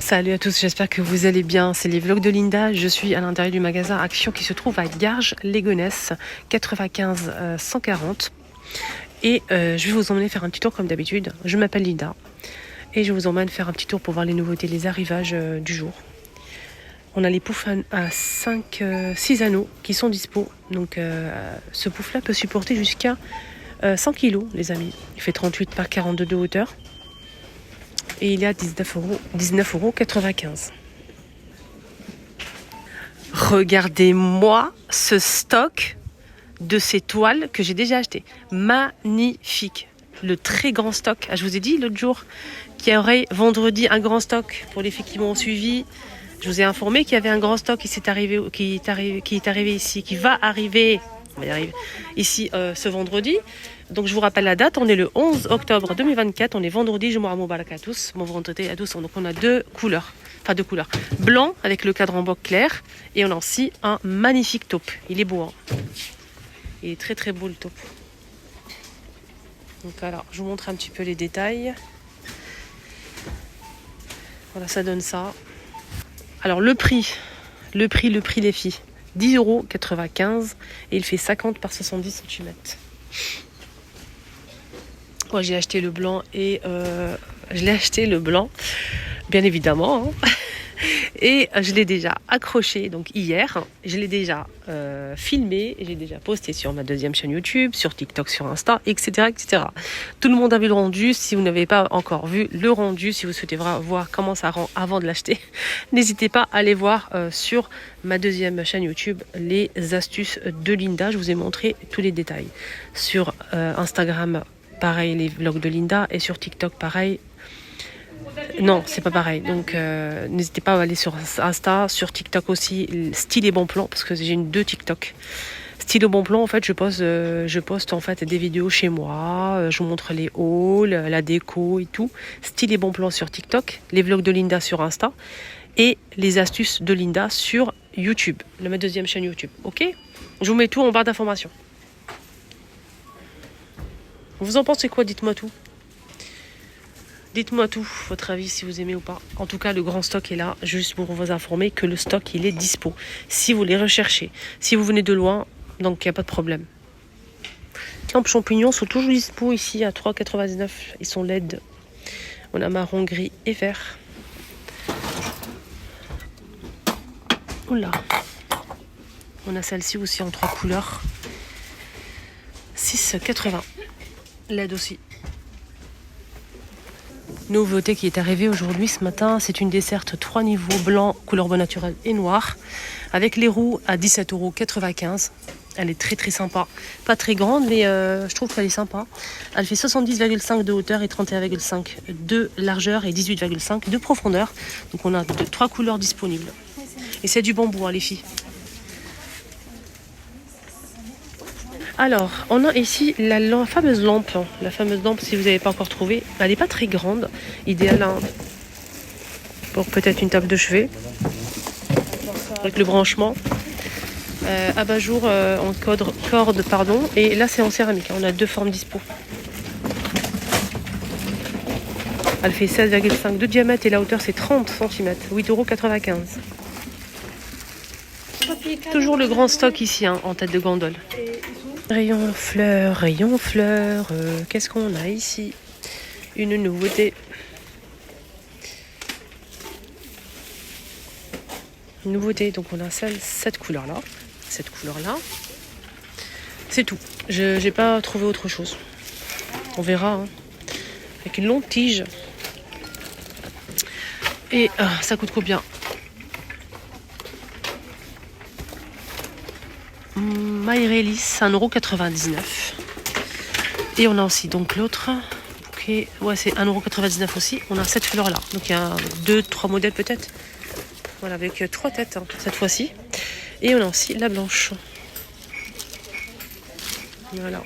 Salut à tous, j'espère que vous allez bien. C'est les vlogs de Linda. Je suis à l'intérieur du magasin Action qui se trouve à Garges-les-Gonesse, 95 140. Et je vais vous emmener faire un petit tour comme d'habitude. Je m'appelle Linda et je vous emmène faire un petit tour pour voir les nouveautés, les arrivages du jour. On a les poufs à 6 anneaux qui sont dispo. Donc ce pouf là peut supporter jusqu'à 100 kg les amis. Il fait 38 par 42 de hauteur. Et il est à 19,95 €. Regardez-moi ce stock de ces toiles que j'ai déjà acheté. Magnifique. Le très grand stock. Ah, je vous ai dit l'autre jour qu'il y aurait vendredi un grand stock pour les filles qui m'ont suivi. Je vous ai informé qu'il y avait un grand stock qui est arrivé ici, qui va arriver, on va y arriver, ici ce vendredi. Donc je vous rappelle la date, on est le 11 octobre 2024, on est vendredi, je m'en Moubarak à tous, mon vendredi à tous. Donc on a deux couleurs, blanc avec le cadre en boc clair et on a aussi un magnifique taupe. Il est beau, hein. Il est très très beau le taupe. Donc alors, je vous montre un petit peu les détails. Voilà, ça donne ça. Alors le prix les filles, 10,95 € et il fait 50 par 70 cm. Moi j'ai acheté le blanc et je l'ai acheté le blanc, bien évidemment, hein. Et je l'ai déjà accroché donc hier, je l'ai déjà filmé, j'ai déjà posté sur ma deuxième chaîne YouTube, sur TikTok, sur Insta, etc., etc. Tout le monde a vu le rendu. Si vous n'avez pas encore vu le rendu, si vous souhaitez voir comment ça rend avant de l'acheter, n'hésitez pas à aller voir sur ma deuxième chaîne YouTube les astuces de Linda. Je vous ai montré tous les détails. Sur Instagram, pareil, les vlogs de Linda, et sur TikTok, pareil. Non, c'est pas pareil. Donc, n'hésitez pas à aller sur Insta, sur TikTok aussi, style et bon plan, parce que j'ai deux TikTok. Style et bon plan, en fait, je poste en fait des vidéos chez moi. Je vous montre les hauls, la déco et tout. Style et bon plan sur TikTok, les vlogs de Linda sur Insta et les astuces de Linda sur YouTube, ma deuxième chaîne YouTube. Ok ? Je vous mets tout en barre d'informations. Vous en pensez quoi ? Dites-moi tout. Dites-moi tout, votre avis, si vous aimez ou pas. En tout cas, le grand stock est là, juste pour vous informer que le stock, il est dispo. Si vous les recherchez, si vous venez de loin, donc il n'y a pas de problème. Camp champignons sont toujours dispo ici à 3,99 €. Ils sont LED. On a marron, gris et vert. Oula. On a celle-ci aussi en 3 couleurs. 6,80 €. LED aussi. Nouveauté qui est arrivée aujourd'hui ce matin, c'est une desserte 3 niveaux blanc, couleur bois naturel et noir, avec les roues à 17,95 €. Elle est très très sympa, pas très grande mais je trouve qu'elle est sympa. Elle fait 70,5 de hauteur et 31,5 de largeur et 18,5 de profondeur. Donc on a 3 couleurs disponibles. Et c'est du bambou, hein, les filles. Alors, on a ici la fameuse lampe. La fameuse lampe, si vous n'avez pas encore trouvé, elle n'est pas très grande. Idéale, hein, pour peut-être une table de chevet. Avec le branchement. Abat-jour en corde, pardon. Et là, c'est en céramique. On a deux formes dispo. Elle fait 16,5 de diamètre et la hauteur, c'est 30 cm. 8,95 €. Toujours le grand stock ici, hein, en tête de gondole. Rayon fleurs, qu'est-ce qu'on a ici? Une nouveauté. Une nouveauté, donc on a cette couleur-là. Cette couleur-là. C'est tout. Je n'ai pas trouvé autre chose. On verra, hein. Avec une longue tige. Et ça coûte combien? Myrelis, 1,99 €. Et on a aussi donc l'autre bouquet. Ouais, c'est 1,99 € aussi. On a cette fleur-là. Donc il y a 2-3 modèles peut-être. Voilà, avec 3 têtes, hein, cette fois-ci. Et on a aussi la blanche. Voilà.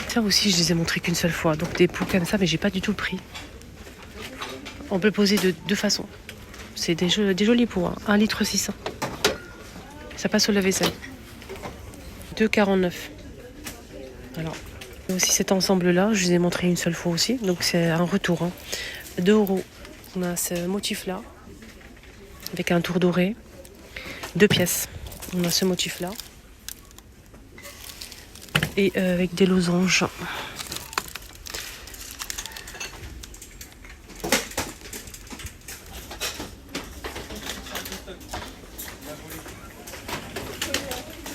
Ça aussi, je les ai montrés qu'une seule fois. Donc des poux comme ça, mais j'ai pas du tout le prix. On peut le poser de deux façons. C'est des jolis poux, hein. 1,6 litre. Ça passe au lave-vaisselle. 2,49 €. Voilà. Et aussi cet ensemble-là, je vous ai montré une seule fois aussi. Donc c'est un retour, hein. 2 euros. On a ce motif-là, avec un tour doré. 2 pièces. On a ce motif-là. Et avec des losanges.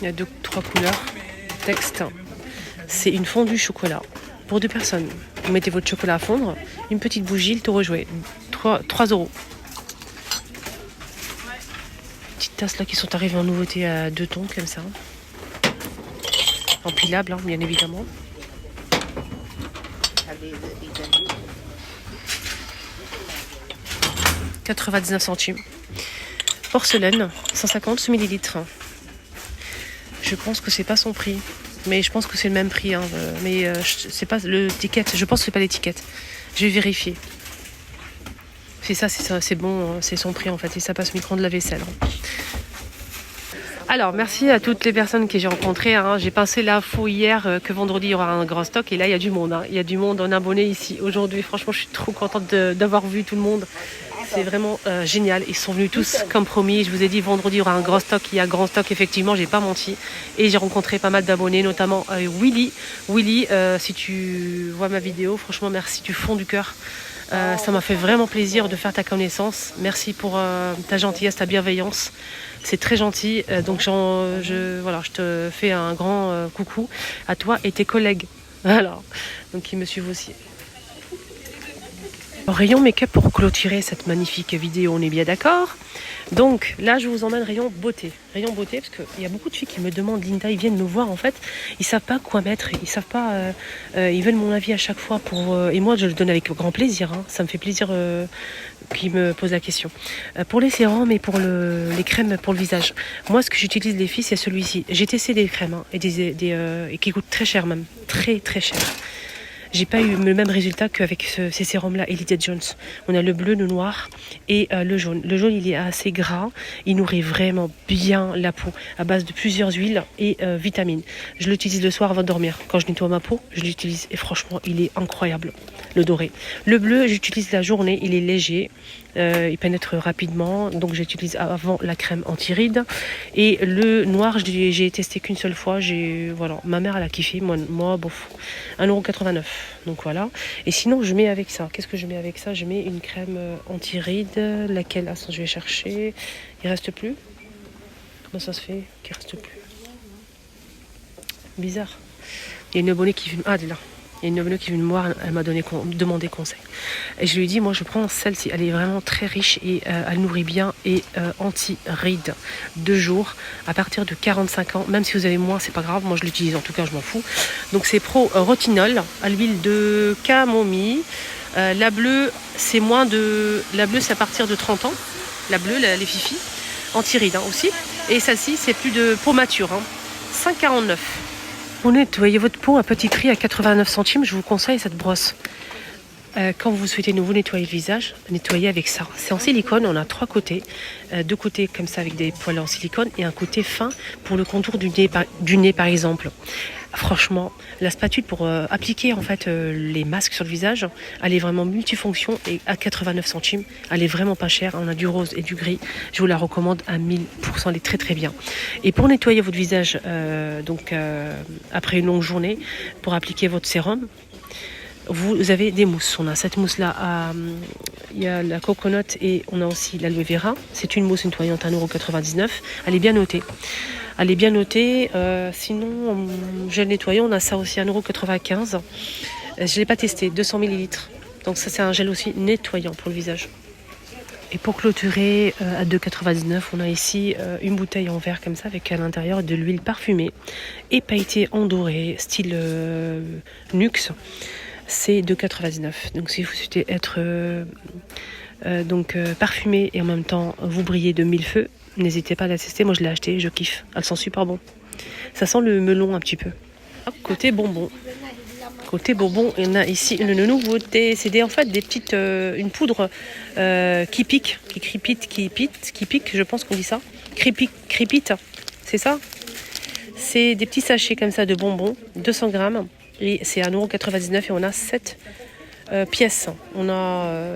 Il y a 2-3 couleurs. Texte. C'est une fondue chocolat. Pour 2 personnes. Vous mettez votre chocolat à fondre. Une petite bougie, le tour joué. 3 euros. Petites tasses là qui sont arrivées en nouveauté à 2 tons comme ça. Empilable, hein, bien évidemment. 99 centimes. Porcelaine, 150 millilitres. Je pense que c'est pas son prix. Mais je pense que c'est le même prix. Hein. Mais c'est pas l'étiquette. Je pense que c'est pas l'étiquette. Je vais vérifier. C'est ça, c'est bon. C'est son prix en fait. Et ça passe au micro-ondes de la vaisselle. Alors, merci à toutes les personnes que j'ai rencontrées. Hein. J'ai passé l'info hier que vendredi, il y aura un grand stock. Et là, il y a du monde. Hein. Il y a du monde en abonnés ici aujourd'hui. Franchement, je suis trop contente d'avoir vu tout le monde. C'est vraiment génial. Ils sont venus tous comme promis. Je vous ai dit, vendredi, il y aura un grand stock. Il y a un grand stock, effectivement. J'ai pas menti. Et j'ai rencontré pas mal d'abonnés, notamment Willy. Willy, si tu vois ma vidéo, franchement, merci du fond du cœur. Ça m'a fait vraiment plaisir de faire ta connaissance. Merci pour ta gentillesse, ta bienveillance. C'est très gentil. Donc je te fais un grand coucou à toi et tes collègues. Voilà. Donc ils me suivent aussi. Rayon make-up pour clôturer cette magnifique vidéo, on est bien d'accord. Donc là, je vous emmène rayon beauté. Rayon beauté, parce qu'il y a beaucoup de filles qui me demandent, Linda, ils viennent me voir en fait, ils savent pas quoi mettre, ils savent pas, ils veulent mon avis à chaque fois et moi je le donne avec grand plaisir. Hein. Ça me fait plaisir qu'ils me posent la question. Pour les sérums et pour les crèmes pour le visage, moi ce que j'utilise les filles, c'est celui-ci. J'ai testé des crèmes hein, et qui coûtent très cher même, très très cher. J'ai pas eu le même résultat qu'avec ces sérums-là, Elite Jones. On a le bleu, le noir et le jaune. Le jaune, il est assez gras. Il nourrit vraiment bien la peau à base de plusieurs huiles et vitamines. Je l'utilise le soir avant de dormir. Quand je nettoie ma peau, je l'utilise et franchement, il est incroyable. Le doré. Le bleu, j'utilise la journée. Il est léger. Il pénètre rapidement, donc j'utilise avant la crème anti-rides. Et le noir, j'ai testé qu'une seule fois. Voilà, ma mère elle a kiffé, moi bof, 1,89 €. Donc voilà. Et sinon, je mets avec ça. Qu'est-ce que je mets avec ça? Je mets une crème anti-rides, laquelle, je vais chercher. Il reste plus. Comment ça se fait qu'il reste plus? Bizarre. Il y a une abonnée qui filme. Ah, elle est là. Il y a une abonnée qui est venue me voir, elle m'a demandé conseil. Et je lui ai dit, moi je prends celle-ci, elle est vraiment très riche et elle nourrit bien et anti-rides 2 jours à partir de 45 ans. Même si vous avez moins, c'est pas grave, moi je l'utilise en tout cas, je m'en fous. Donc c'est Pro Retinol à l'huile de camomille. La bleue, c'est à partir de 30 ans. La bleue, les fifis. Anti-rides hein, aussi. Et celle-ci, c'est plus de peau mature. Hein. 5,49 €. Pour nettoyer votre peau à petit prix à 89 centimes, je vous conseille cette brosse. Quand vous souhaitez vous nettoyer le visage, nettoyez avec ça. C'est en silicone, on a 3 côtés. 2 côtés comme ça avec des poils en silicone et un côté fin pour le contour du nez par exemple. Franchement, la spatule pour appliquer en fait les masques sur le visage, elle est vraiment multifonction et à 89 centimes, elle est vraiment pas chère. On a du rose et du gris. Je vous la recommande à 1000%, elle est très très bien. Et pour nettoyer votre visage, après une longue journée, pour appliquer votre sérum, vous avez des mousses. On a cette mousse-là, il y a la coconut et on a aussi l'aloe vera. C'est une mousse nettoyante à 1,99 €. Elle est bien notée. Sinon, gel nettoyant, on a ça aussi à 1,95 €. Je ne l'ai pas testé, 200 millilitres. Donc ça, c'est un gel aussi nettoyant pour le visage. Et pour clôturer, à 2,99 €, on a ici une bouteille en verre comme ça, avec à l'intérieur de l'huile parfumée et pailletée en doré, style Nuxe. C'est 2,99 €. Donc si vous souhaitez être parfumé et en même temps vous brillez de 1000 feux, n'hésitez pas à la tester. Moi je l'ai acheté, je kiffe. Elle sent super bon. Ça sent le melon un petit peu. Côté bonbon. Côté bonbon, il y en a ici une nouveauté. C'est en fait des petites, une poudre qui pique, qui pique, je pense qu'on dit ça. Crépite, c'est ça. C'est des petits sachets comme ça de bonbons, 200 grammes. Et c'est à 1,99 € et on a 7 pièces. On a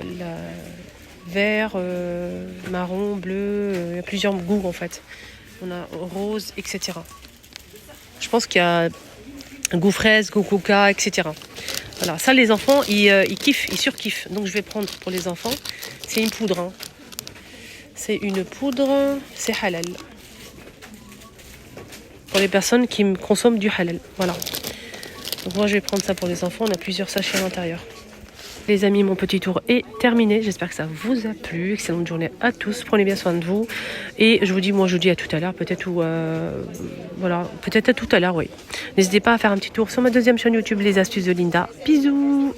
vert, marron, bleu, il y a plusieurs goûts en fait. On a rose, etc. Je pense qu'il y a goût fraise, goût coca, etc. Voilà, ça les enfants, ils kiffent, ils surkiffent. Donc je vais prendre pour les enfants. C'est une poudre. Hein. C'est une poudre, c'est halal. Pour les personnes qui consomment du halal. Voilà. Donc moi je vais prendre ça pour les enfants. On a plusieurs sachets à l'intérieur. Les amis, mon petit tour est terminé. J'espère que ça vous a plu. Excellente journée à tous. Prenez bien soin de vous. Et je vous dis, moi je vous dis à tout à l'heure. Peut-être voilà, peut-être à tout à l'heure, oui. N'hésitez pas à faire un petit tour sur ma deuxième chaîne YouTube, Les Astuces de Linda. Bisous.